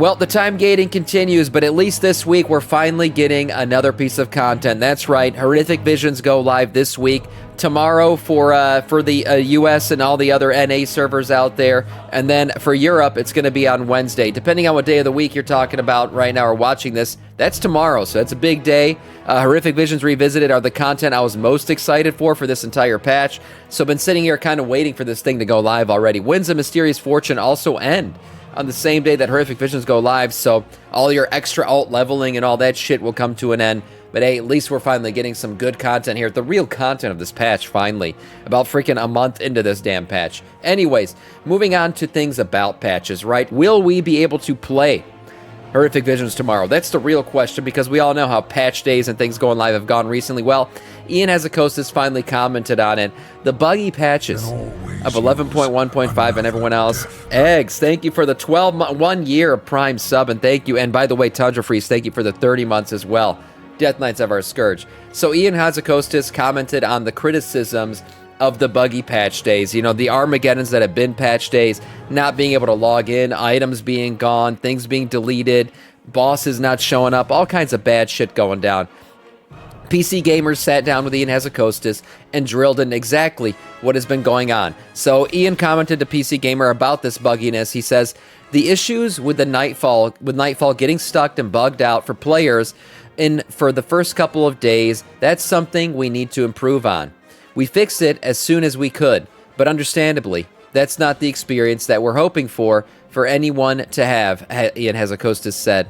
Well, the time gating continues, but at least this week we're finally getting another piece of content. That's right, Horrific Visions go live this week. Tomorrow for the US and all the other NA servers out there, and then for Europe it's going to be on Wednesday. Depending on what day of the week you're talking about right now or watching this, that's tomorrow, so that's a big day. Horrific Visions Revisited are the content I was most excited for this entire patch, so I've been sitting here kind of waiting for this thing to go live already. Winds of Mysterious Fortune also end on the same day that Horrific Visions go live, so all your extra alt leveling and all that shit will come to an end. But hey, at least we're finally getting some good content here. The real content of this patch, finally. About freaking a month into this damn patch. Anyways, moving on to things about patches, right? Will we be able to play Horrific Visions tomorrow? That's the real question, because we all know how patch days and things going live have gone recently. Well, Ian Hazzikostas finally commented on it. The buggy patches of 11.1.5 and everyone else. Eggs, thank you for the 1 year of Prime sub, and thank you. And by the way, Tundra Freeze, thank you for the 30 months as well. Death Knights of our Scourge. So Ian Hazzikostas commented on the criticisms of the buggy patch days. You know, the Armageddons that have been patch days, not being able to log in, items being gone, things being deleted, bosses not showing up, all kinds of bad shit going down. PC Gamers sat down with Ian Hazzikostas and drilled in exactly what has been going on. So Ian commented to PC Gamer about this bugginess. He says, the issues with Nightfall getting stuck and bugged out for players for the first couple of days, that's something we need to improve on. We fixed it as soon as we could, but understandably, that's not the experience that we're hoping for anyone to have, Ian Hazzikostas said.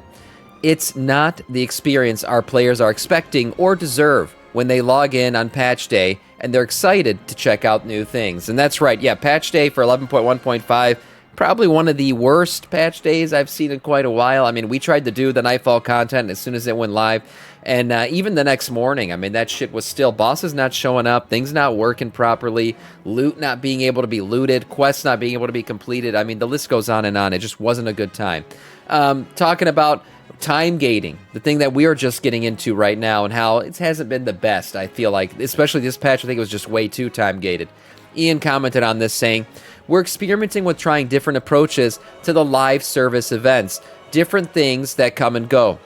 It's not the experience our players are expecting or deserve when they log in on patch day and they're excited to check out new things. And that's right, yeah, patch day for 11.1.5, probably one of the worst patch days I've seen in quite a while. I mean, we tried to do the Nightfall content as soon as it went live, and even the next morning, I mean, that shit was still, bosses not showing up, things not working properly, loot not being able to be looted, quests not being able to be completed. I mean, the list goes on and on. It just wasn't a good time. Talking about time gating, the thing that we are just getting into right now, and how it hasn't been the best, I feel like, especially this patch. I think it was just way too time gated. Ian commented on this saying, we're experimenting with trying different approaches to the live service events, different things that come and go.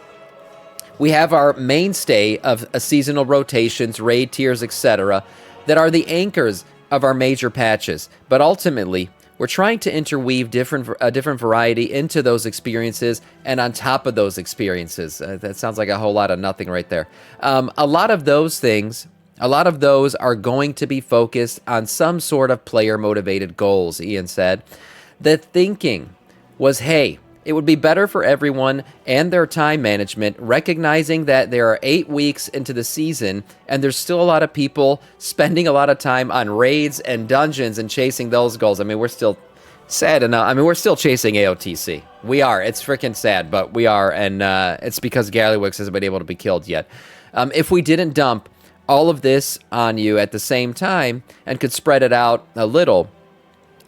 We have our mainstay of seasonal rotations, raid tiers, etc., that are the anchors of our major patches, but ultimately, we're trying to interweave a different variety into those experiences and on top of those experiences. That sounds like a whole lot of nothing right there. A lot of those are going to be focused on some sort of player-motivated goals, Ian said. The thinking was, hey, it would be better for everyone and their time management, recognizing that there are 8 weeks into the season and there's still a lot of people spending a lot of time on raids and dungeons and chasing those goals. I mean, we're still sad enough. I mean, we're still chasing AOTC. We are. It's freaking sad, but we are, and it's because Gallywix hasn't been able to be killed yet. If we didn't dump all of this on you at the same time and could spread it out a little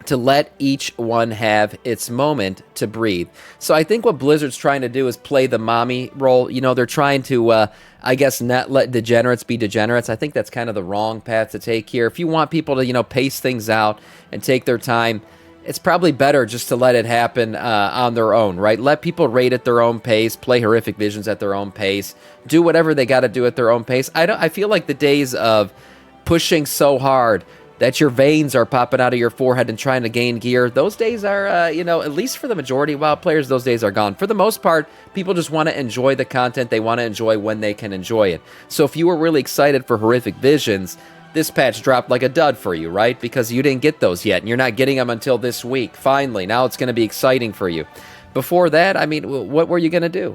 to let each one have its moment to breathe. So I think what Blizzard's trying to do is play the mommy role. You know, they're trying to, I guess, not let degenerates be degenerates. I think that's kind of the wrong path to take here. If you want people to, pace things out and take their time, it's probably better just to let it happen on their own, right? Let people raid at their own pace, play Horrific Visions at their own pace, do whatever they got to do at their own pace. I feel like the days of pushing so hard that your veins are popping out of your forehead and trying to gain gear, those days are, at least for the majority of WoW players, those days are gone. For the most part, people just want to enjoy the content. They want to enjoy when they can enjoy it. So if you were really excited for Horrific Visions, this patch dropped like a dud for you, right? Because you didn't get those yet, and you're not getting them until this week. Finally, now it's going to be exciting for you. Before that, I mean, what were you going to do?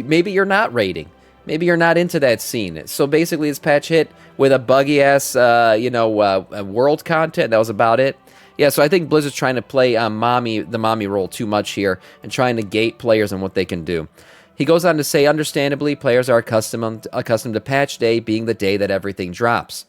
Maybe you're not raiding. Maybe you're not into that scene. So basically, this patch hit with a buggy-ass, world content. That was about it. Yeah, so I think Blizzard's trying to play the mommy role too much here and trying to gate players on what they can do. He goes on to say, understandably, players are accustomed to patch day being the day that everything drops.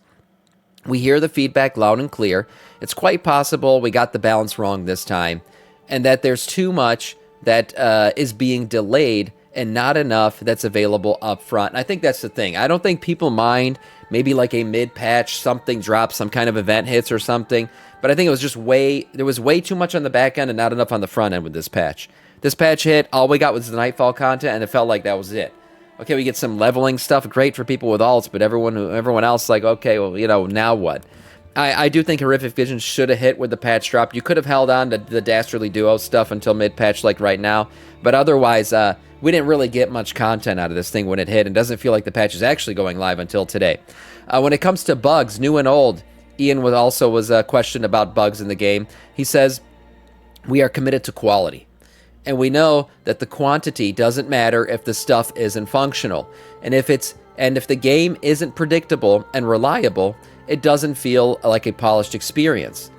We hear the feedback loud and clear. It's quite possible we got the balance wrong this time, and that there's too much that is being delayed and not enough that's available up front. And I think that's the thing. I don't think people mind maybe like a mid-patch, something drops, some kind of event hits or something, but I think it was just there was way too much on the back end and not enough on the front end with this patch. This patch hit, all we got was the Nightfall content, and it felt like that was it. Okay, we get some leveling stuff, great for people with alts, but everyone else like, okay, well, now what? I do think Horrific Vision should have hit with the patch drop. You could have held on to the Dastardly Duo stuff until mid-patch like right now, but otherwise, we didn't really get much content out of this thing when it hit, and doesn't feel like the patch is actually going live until today. When it comes to bugs, new and old, Ian was questioned about bugs in the game. He says, we are committed to quality. And we know that the quantity doesn't matter if the stuff isn't functional. And if the game isn't predictable and reliable, it doesn't feel like a polished experience.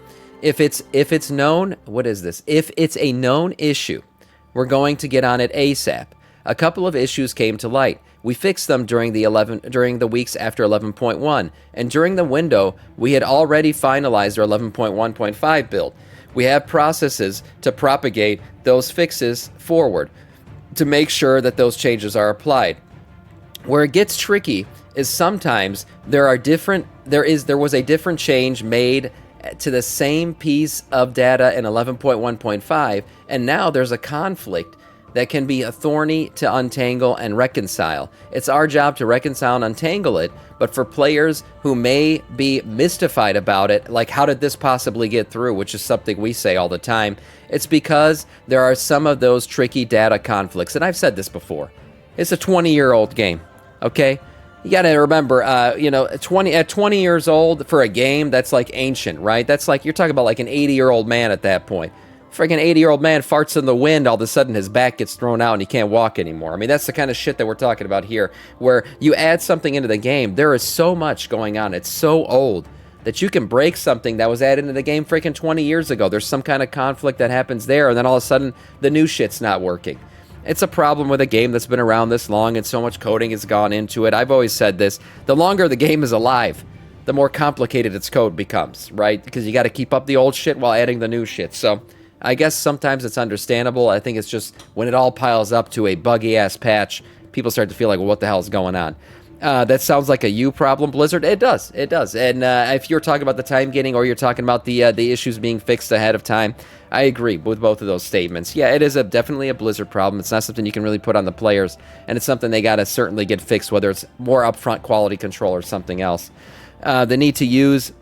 If it's known, what is this? If it's a known issue, we're going to get on it ASAP. A couple of issues came to light. We fixed them during the weeks after 11.1, and during the window, we had already finalized our 11.1.5 build. We have processes to propagate those fixes forward to make sure that those changes are applied. Where it gets tricky is sometimes there was a different change made to the same piece of data in 11.1.5, and now there's a conflict that can be thorny to untangle and reconcile. It's our job to reconcile and untangle it, but for players who may be mystified about it, like how did this possibly get through, which is something we say all the time, it's because there are some of those tricky data conflicts. And I've said this before. It's a 20-year-old game, okay? You got to remember, at 20 years old for a game, that's like ancient, right? That's like, you're talking about like an 80-year-old man at that point. Freaking 80-year-old man farts in the wind, all of a sudden his back gets thrown out and he can't walk anymore. I mean, that's the kind of shit that we're talking about here, where you add something into the game, there is so much going on, it's so old, that you can break something that was added into the game freaking 20 years ago. There's some kind of conflict that happens there, and then all of a sudden, the new shit's not working. It's a problem with a game that's been around this long and so much coding has gone into it. I've always said this, the longer the game is alive, the more complicated its code becomes, right? Because you got to keep up the old shit while adding the new shit. So I guess sometimes it's understandable. I think it's just when it all piles up to a buggy-ass patch, people start to feel like, well, what the hell is going on? That sounds like a you problem, Blizzard. It does. And if you're talking about the time gating or you're talking about the issues being fixed ahead of time, I agree with both of those statements. Yeah, it is definitely a Blizzard problem. It's not something you can really put on the players, and it's something they got to certainly get fixed, whether it's more upfront quality control or something else. The need to use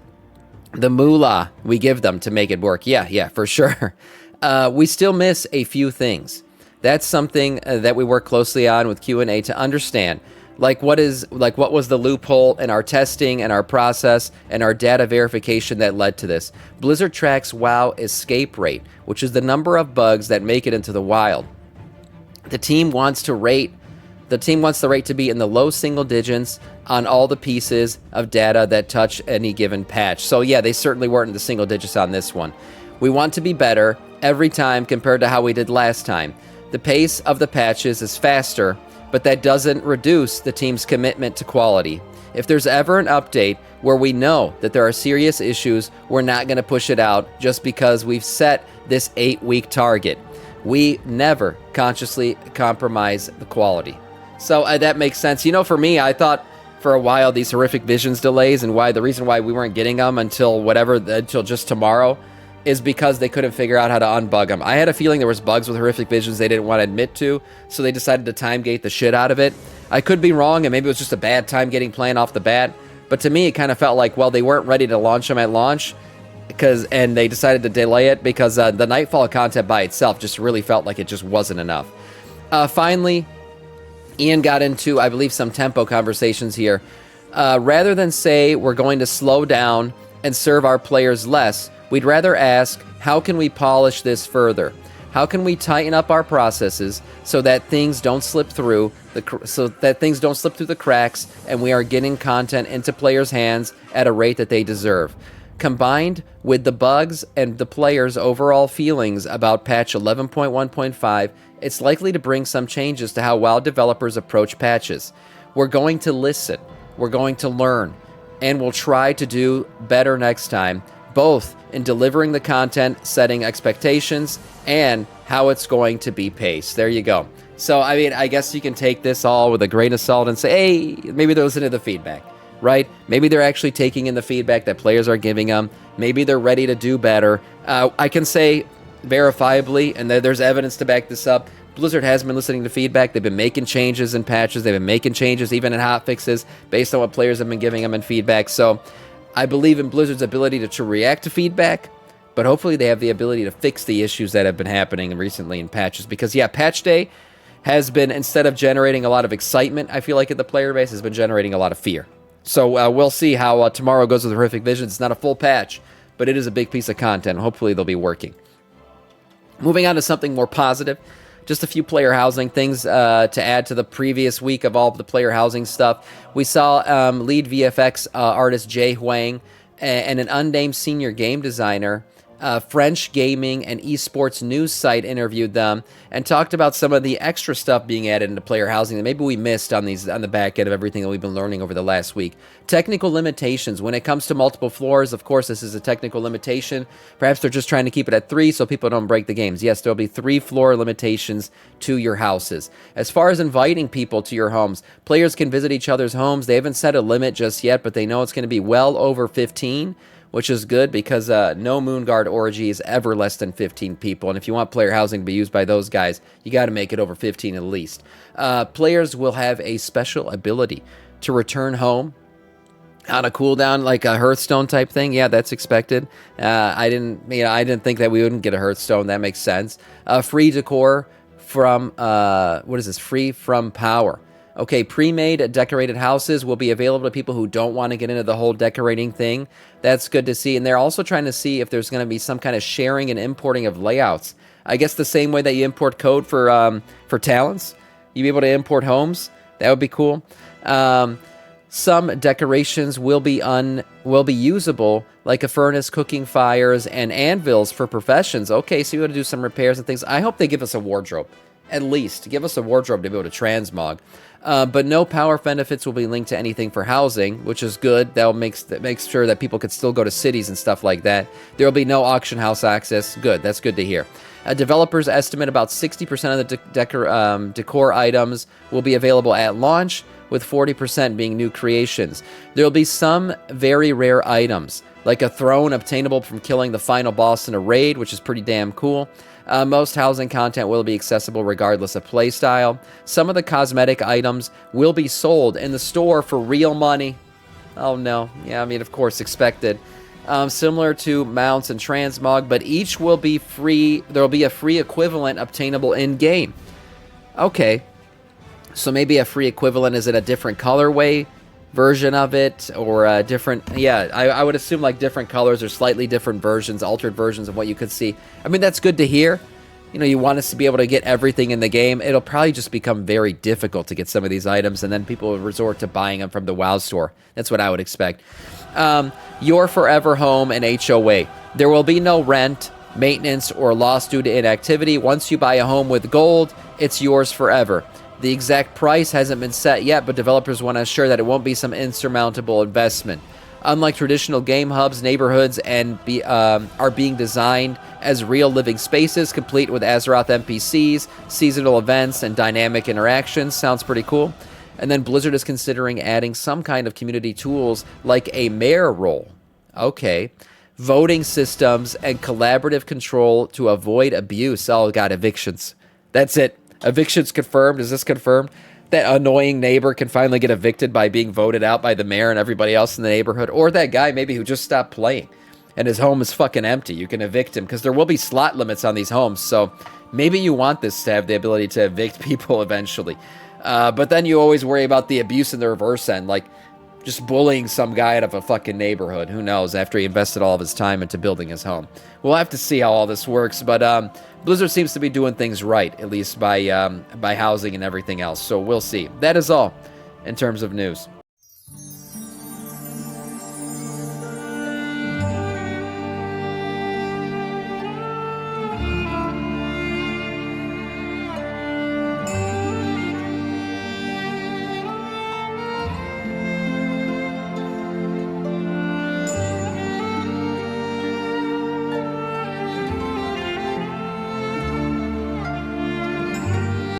the moolah we give them to make it work. Yeah, for sure. We still miss a few things. That's something that we work closely on with Q&A to understand. What was the loophole in our testing and our process and our data verification that led to this? Blizzard tracks WoW escape rate, which is the number of bugs that make it into the wild. The team wants the rate to be in the low single digits on all the pieces of data that touch any given patch. So yeah, they certainly weren't in the single digits on this one. We want to be better every time compared to how we did last time. The pace of the patches is faster, but that doesn't reduce the team's commitment to quality. If there's ever an update where we know that there are serious issues, we're not going to push it out just because we've set this 8-week target. We never consciously compromise the quality. So that makes sense. For me, I thought for a while these Horrific Visions delays and the reason why we weren't getting them until just tomorrow is because they couldn't figure out how to unbug them. I had a feeling there was bugs with Horrific Visions they didn't want to admit to, so they decided to time gate the shit out of it. I could be wrong, and maybe it was just a bad time gating plan off the bat, but to me it kind of felt like, well, they weren't ready to launch them at launch, and they decided to delay it because the Nightfall content by itself just really felt like it just wasn't enough. Finally, Ian got into, I believe, some tempo conversations here. Rather than say we're going to slow down and serve our players less, we'd rather ask, how can we polish this further? How can we tighten up our processes so that things don't slip through the cracks and we are getting content into players' hands at a rate that they deserve? Combined with the bugs and the players' overall feelings about patch 11.1.5, it's likely to bring some changes to how WoW developers approach patches. We're going to listen, we're going to learn, and we'll try to do better next time, both in delivering the content, setting expectations, and how it's going to be paced. There you go. So, I mean, I guess you can take this all with a grain of salt and say, hey, maybe they're listening to the feedback, right? Maybe they're actually taking in the feedback that players are giving them. Maybe they're ready to do better. I can say verifiably, and there's evidence to back this up, Blizzard has been listening to feedback. They've been making changes in patches. They've been making changes even in hotfixes based on what players have been giving them in feedback. So I believe in Blizzard's ability to react to feedback, but hopefully they have the ability to fix the issues that have been happening recently in patches. Because, yeah, patch day has been, instead of generating a lot of excitement, I feel like at the player base, has been generating a lot of fear. So we'll see how tomorrow goes with Horrific Visions. It's not a full patch, but it is a big piece of content. Hopefully they'll be working. Moving on to something more positive, just a few player housing things to add to the previous week of all of the player housing stuff. We saw lead VFX artist Jay Huang and an unnamed senior game designer, French gaming and esports news site interviewed them and talked about some of the extra stuff being added into player housing that maybe we missed on the back end of everything that we've been learning over the last week. Technical limitations. When it comes to multiple floors, of course, this is a technical limitation. Perhaps they're just trying to keep it at 3 so people don't break the games. Yes, there'll be 3 floor limitations to your houses. As far as inviting people to your homes, players can visit each other's homes. They haven't set a limit just yet, but they know it's going to be well over 15. Which is good because no Moonguard orgy is ever less than 15 people. And if you want player housing to be used by those guys, you got to make it over 15 at least. Players will have a special ability to return home on a cooldown, like a Hearthstone type thing. Yeah, that's expected. I didn't think that we wouldn't get a Hearthstone. That makes sense. Free decor from what is this? Free from power. Okay, pre-made decorated houses will be available to people who don't want to get into the whole decorating thing. That's good to see. And they're also trying to see if there's going to be some kind of sharing and importing of layouts. I guess the same way that you import code for talents, you'd be able to import homes. That would be cool. Some decorations will be usable, like a furnace, cooking fires, and anvils for professions. Okay, so you got to do some repairs and things. I hope they give us a wardrobe. At least give us a wardrobe to be able to transmog. But no power benefits will be linked to anything for housing, which is good. That makes sure that people could still go to cities and stuff like that. There will be no auction house access. Good. That's good to hear. Developers estimate about 60% of the decor items will be available at launch, with 40% being new creations. There will be some very rare items, like a throne obtainable from killing the final boss in a raid, which is pretty damn cool. Most housing content will be accessible regardless of playstyle. Some of the cosmetic items will be sold in the store for real money. Oh no. Yeah, I mean, of course, expected. Similar to mounts and transmog, but each will be free. There will be a free equivalent obtainable in-game. Okay. So maybe a free equivalent is in a different colorway version of it, or a different, yeah, I would assume like different colors or slightly different versions, altered versions of what you could see. I mean, that's good to hear. You know, you want us to be able to get everything in the game. It'll probably just become very difficult to get some of these items, and then people will resort to buying them from the WoW store. That's what I would expect. Your forever home and HOA. There will be no rent, maintenance, or loss due to inactivity. Once you buy a home with gold, it's yours forever. The exact price hasn't been set yet, but developers want to assure that it won't be some insurmountable investment. Unlike traditional game hubs, neighborhoods are being designed as real living spaces, complete with Azeroth NPCs, seasonal events, and dynamic interactions. Sounds pretty cool. And then Blizzard is considering adding some kind of community tools like a mayor role. Okay. Voting systems and collaborative control to avoid abuse. Oh, God, evictions. That's it. Evictions confirmed. Is this confirmed? That annoying neighbor can finally get evicted by being voted out by the mayor and everybody else in the neighborhood. Or that guy maybe who just stopped playing and his home is fucking empty. You can evict him because there will be slot limits on these homes. So maybe you want this to have the ability to evict people eventually. But then you always worry about the abuse in the reverse end, like just bullying some guy out of a fucking neighborhood. Who knows, after he invested all of his time into building his home. We'll have to see how all this works, but Blizzard seems to be doing things right, at least by housing and everything else. So we'll see. That is all in terms of news.